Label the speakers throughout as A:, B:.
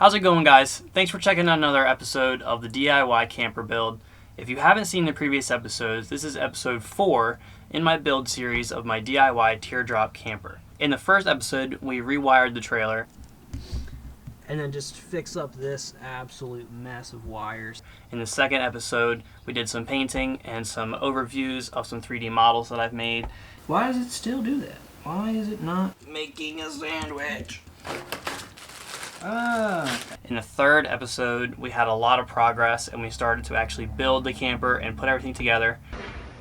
A: How's it going, guys? Thanks for checking out another episode of the DIY camper build. If you haven't seen the previous episodes, this is episode 4 in my build series of my DIY teardrop camper. In the first episode, we rewired the trailer and then just fix up this absolute mess of wires. In the second episode, we did some painting and some overviews of some 3D models that I've made. Why does it still do that? Why is it not making a sandwich? In the third episode, we had a lot of progress and we started to actually build the camper and put everything together.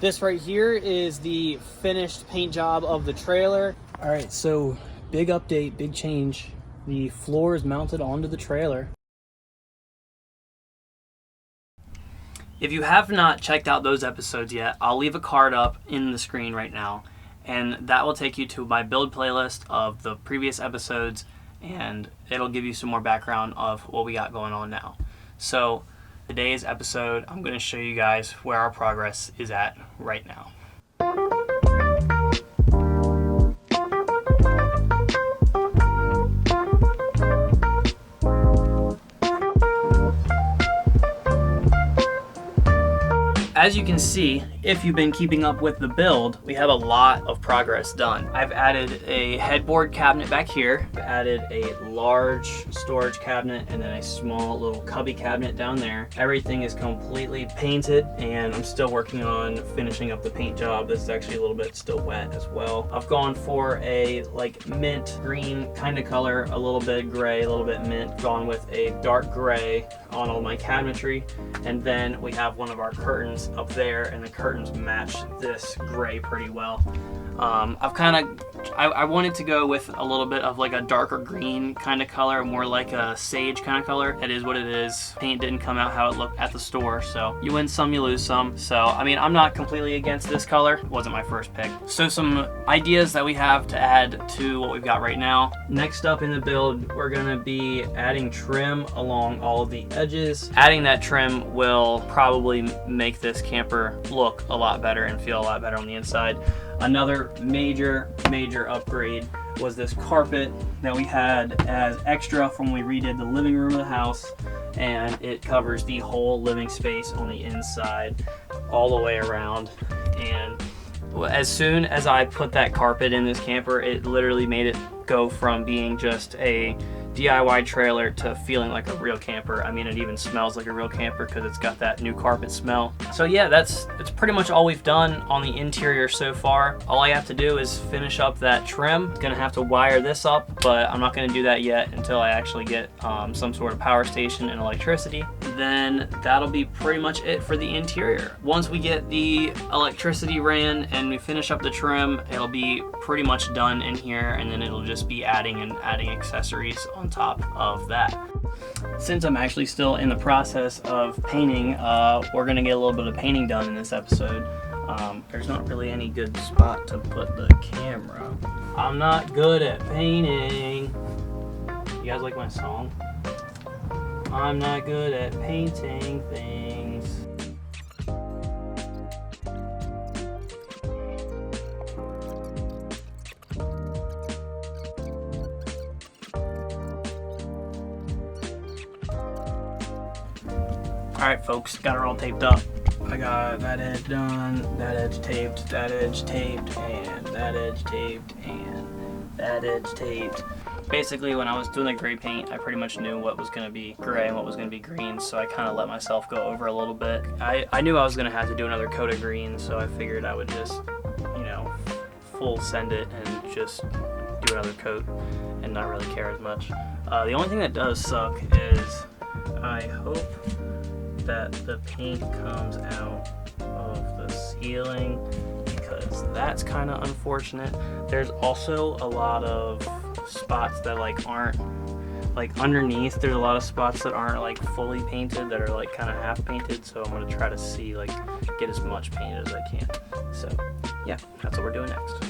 A: This right here is the finished paint job of the trailer. All right, so big update, big change. The floor is mounted onto the trailer. If you have not checked out those episodes yet, I'll leave a card up in the screen right now, and that will take you to my build playlist of the previous episodes, and it'll give you some more background of what we got going on now. So today's episode, I'm going to show you guys where our progress is at right now. As you can see, if you've been keeping up with the build, we have a lot of progress done. I've added a headboard cabinet back here, I've added a large storage cabinet, and then a small little cubby cabinet down there. Everything is completely painted, and I'm still working on finishing up the paint job. This is actually a little bit still wet as well. I've gone for a like mint green kind of color, a little bit gray, a little bit mint, gone with a dark gray on all my cabinetry, and then we have one of our curtains up there, and the curtains match this gray pretty well. I wanted to go with a little bit of like a darker green kind of color, more like a sage kind of color. It is what it is. Paint didn't come out how it looked at the store, so you win some, you lose some. So I mean, I'm not completely against this color. It wasn't my first pick. So some ideas that we have to add to what we've got right now. Next up in the build, we're gonna be adding trim along all of the edges. Adding that trim will probably make this camper look a lot better and feel a lot better on the inside. Another major upgrade was this carpet that we had as extra from when we redid the living room of the house, and it covers the whole living space on the inside all the way around. And as soon as I put that carpet in this camper, it literally made it go from being just a DIY trailer to feeling like a real camper. I mean, it even smells like a real camper because it's got that new carpet smell. So yeah, that's pretty much all we've done on the interior so far. All I have to do is finish up that trim. Gonna have to wire this up, but I'm not gonna do that yet until I actually get some sort of power station and electricity. Then that'll be pretty much it for the interior. Once we get the electricity ran and we finish up the trim, it'll be pretty much done in here, and then it'll just be adding accessories on top of that. Since I'm actually still in the process of painting, we're gonna get a little bit of painting done in this episode. There's not really any good spot to put the camera. I'm not good at painting. You guys like my song? I'm not good at painting things. Alright folks, got her all taped up. I got that edge done, that edge taped, that edge taped, and that edge taped, and that edge taped. Basically, when I was doing the gray paint, I pretty much knew what was going to be gray and what was going to be green, so I kind of let myself go over a little bit. I knew I was going to have to do another coat of green, so I figured I would just, you know, full send it and just do another coat and not really care as much. The only thing that does suck is I hope that the paint comes out of the ceiling, because that's kind of unfortunate. There's also a lot of spots that like aren't like underneath. There's a lot of spots that aren't like fully painted, that are like kind of half painted, so I'm gonna try to see like get as much painted as I can. So yeah, that's what we're doing next.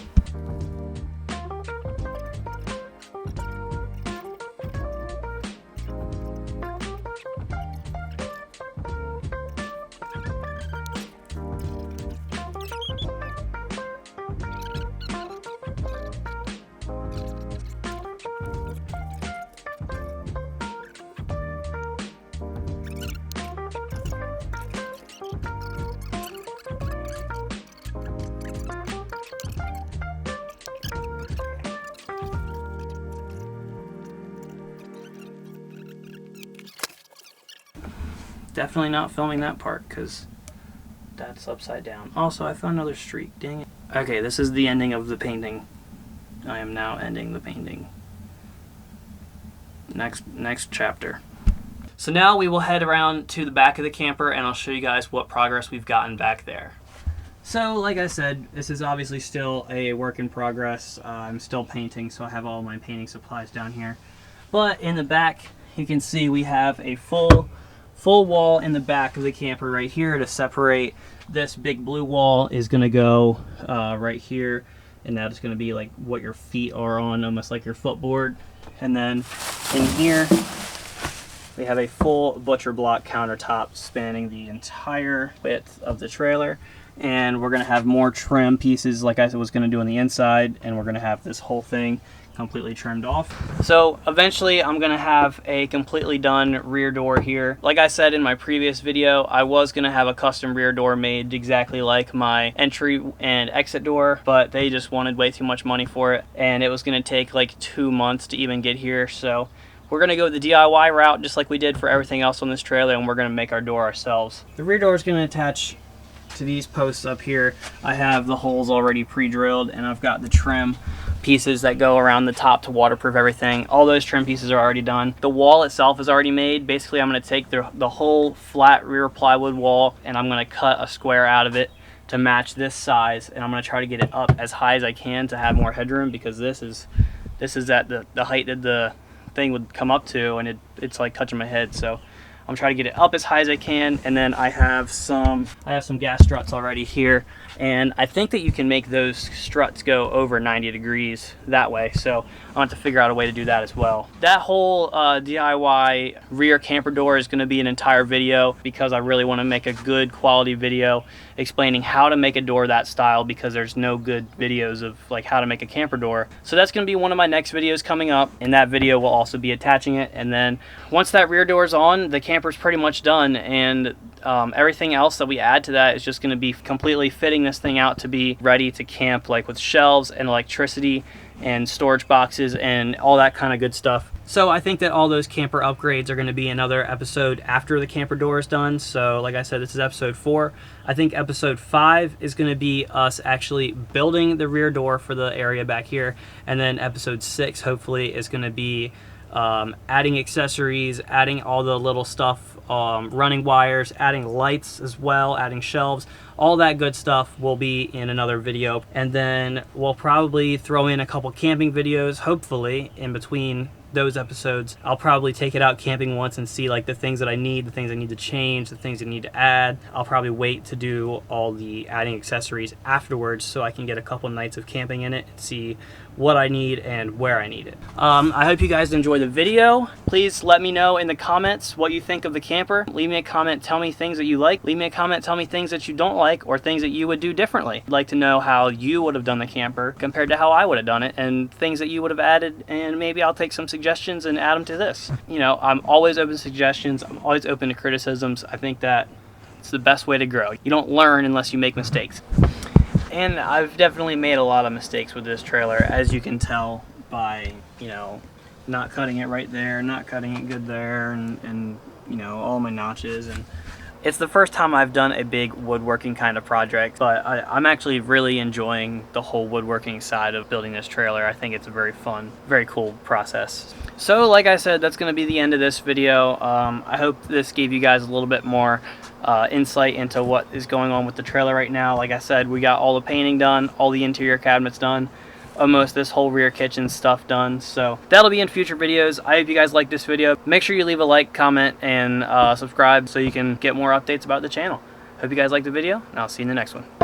A: Definitely not filming that part because that's upside down. Also, I found another streak. Dang it. Okay, this is the ending of the painting. I am now ending the painting. Next chapter. So now we will head around to the back of the camper and I'll show you guys what progress we've gotten back there. So like I said, this is obviously still a work in progress. I'm still painting, so I have all my painting supplies down here. But in the back, you can see we have a full wall in the back of the camper right here to separate. This big blue wall is going to go right here, and that is going to be like what your feet are on, almost like your footboard. And then in here, we have a full butcher block countertop spanning the entire width of the trailer. And we're going to have more trim pieces like I was going to do on the inside, and we're going to have this whole thing completely trimmed off. So eventually I'm going to have a completely done rear door here. Like I said in my previous video, I was going to have a custom rear door made exactly like my entry and exit door, but they just wanted way too much money for it, and it was going to take like 2 months to even get here. So we're going to go the DIY route just like we did for everything else on this trailer, and we're going to make our door ourselves. The rear door is going to attach to these posts up here. I have the holes already pre-drilled, and I've got the trim pieces that go around the top to waterproof everything. All those trim pieces are already done. The wall itself is already made. Basically, I'm going to take the whole flat rear plywood wall, and I'm going to cut a square out of it to match this size, and I'm going to try to get it up as high as I can to have more headroom, because this is at the height that the thing would come up to, and it's like touching my head. So I'm trying to get it up as high as I can, and then I have some gas struts already here, and I think that you can make those struts go over 90 degrees that way, so I'll have to figure out a way to do that as well. That whole DIY rear camper door is going to be an entire video, because I really want to make a good quality video explaining how to make a door that style, because there's no good videos of like how to make a camper door. So that's going to be one of my next videos coming up, and that video will also be attaching it. And then once that rear door is on, the camper's pretty much done, and everything else that we add to that is just going to be completely fitting this thing out to be ready to camp, like with shelves and electricity and storage boxes and all that kind of good stuff. So I think that all those camper upgrades are going to be another episode after the camper door is done. So like I said, this is episode 4. I think episode 5 is going to be us actually building the rear door for the area back here. And then episode 6 hopefully is going to be adding accessories, adding all the little stuff, running wires, adding lights as well, adding shelves. All that good stuff will be in another video. And then we'll probably throw in a couple camping videos, hopefully, in between those episodes. I'll probably take it out camping once and see like the things that I need, the things I need to change, the things I need to add. I'll probably wait to do all the adding accessories afterwards so I can get a couple nights of camping in it and see what I need and where I need it. I hope you guys enjoyed the video. Please let me know in the comments what you think of the camper. Leave me a comment, tell me things that you like. Leave me a comment, tell me things that you don't like or things that you would do differently. I'd like to know how you would have done the camper compared to how I would have done it, and things that you would have added, and maybe I'll take some suggestions and add them to this. You know, I'm always open to suggestions. I'm always open to criticisms. I think that it's the best way to grow. You don't learn unless you make mistakes. And I've definitely made a lot of mistakes with this trailer, as you can tell by, you know, not cutting it right there, not cutting it good there, and you know, all my notches. And it's the first time I've done a big woodworking kind of project, but I'm actually really enjoying the whole woodworking side of building this trailer. I think it's a very fun, very cool process. So like I said, that's going to be the end of this video. I hope this gave you guys a little bit more insight into what is going on with the trailer right now. Like I said, we got all the painting done, all the interior cabinets done, almost this whole rear kitchen stuff done. So that'll be in future videos. I hope you guys like this video. Make sure you leave a like, comment, and subscribe so you can get more updates about the channel. Hope you guys liked the video, and I'll see you in the next one.